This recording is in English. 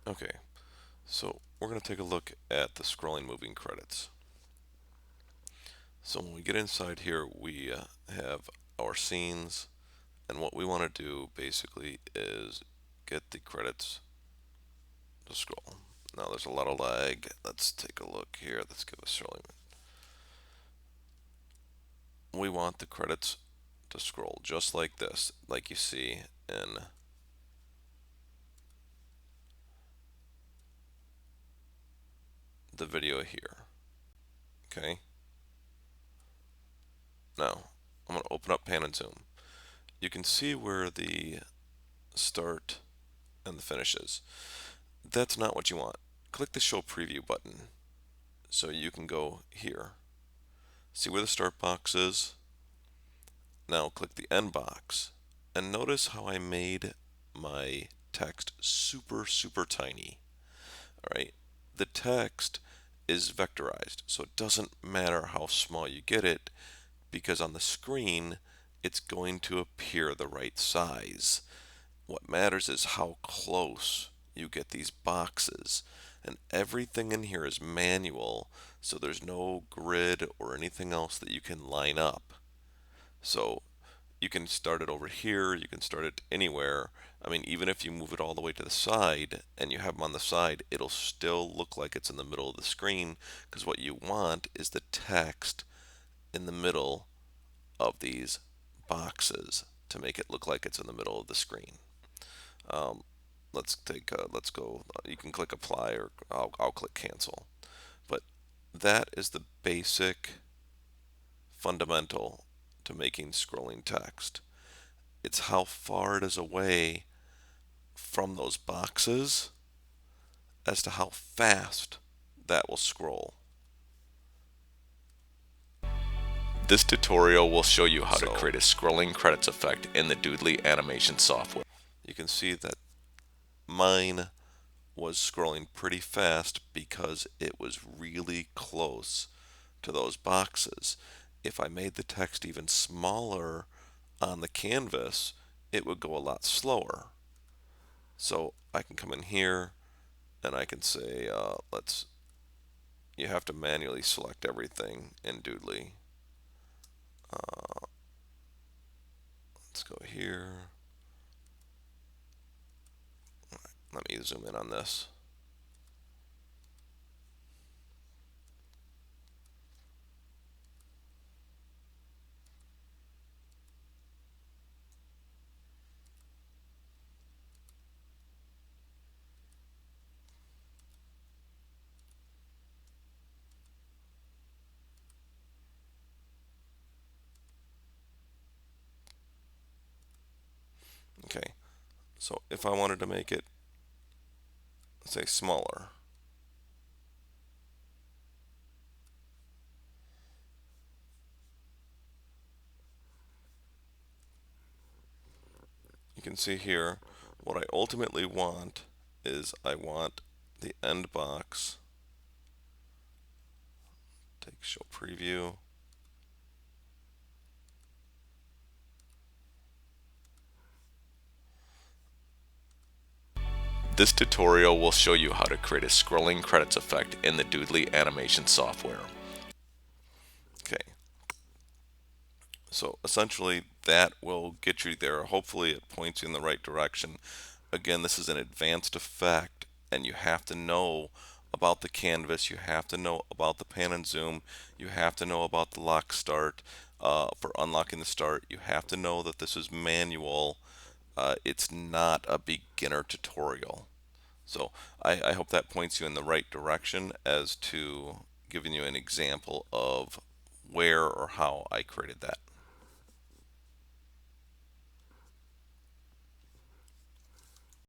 Okay, so we're going to take a look at the scrolling moving credits. So when we get inside here, we have our scenes, and what we want to do basically is get the credits to scroll. Now there's a lot of lag. Let's take a look here. Let's give a scrolling. We want the credits to scroll just like this, like you see in the video here. Okay, now I'm going to open up pan and zoom. You can see where the start and the finish is. That's not what you want. Click the show preview button so you can go here. See where the start box is? Now click the end box and notice how I made my text super tiny. Alright, the text is vectorized, so it doesn't matter how small you get it because on the screen it's going to appear the right size. What matters is how close you get these boxes, and everything in here is manual, so there's no grid or anything else that you can line up. So you can start it over here, you can start it anywhere. I mean, even if you move it all the way to the side and you have them on the side, it'll still look like it's in the middle of the screen, because what you want is the text in the middle of these boxes to make it look like it's in the middle of the screen. Um, let's go. You can click apply, or I'll click cancel. But that is the basic fundamental to making scrolling text. It's how far it is away from those boxes as to how fast that will scroll. This tutorial will show you how to create a scrolling credits effect in the Doodly animation software. You can see that mine was scrolling pretty fast because it was really close to those boxes. If I made the text even smaller on the canvas, it would go a lot slower. So I can come in here and I can say, you have to manually select everything in Doodly. Let's go here. Let me zoom in on this. Okay, so if I wanted to make it, say, smaller, you can see here what I ultimately want is I want the end box. Take show preview. This tutorial will show you how to create a scrolling credits effect in the Doodly animation software. Okay, so essentially that will get you there. Hopefully it points you in the right direction. Again, this is an advanced effect and you have to know about the canvas, you have to know about the pan and zoom, you have to know about the lock start for unlocking the start, you have to know that this is manual. It's not a beginner tutorial. So I hope that points you in the right direction as to giving you an example of where or how I created that.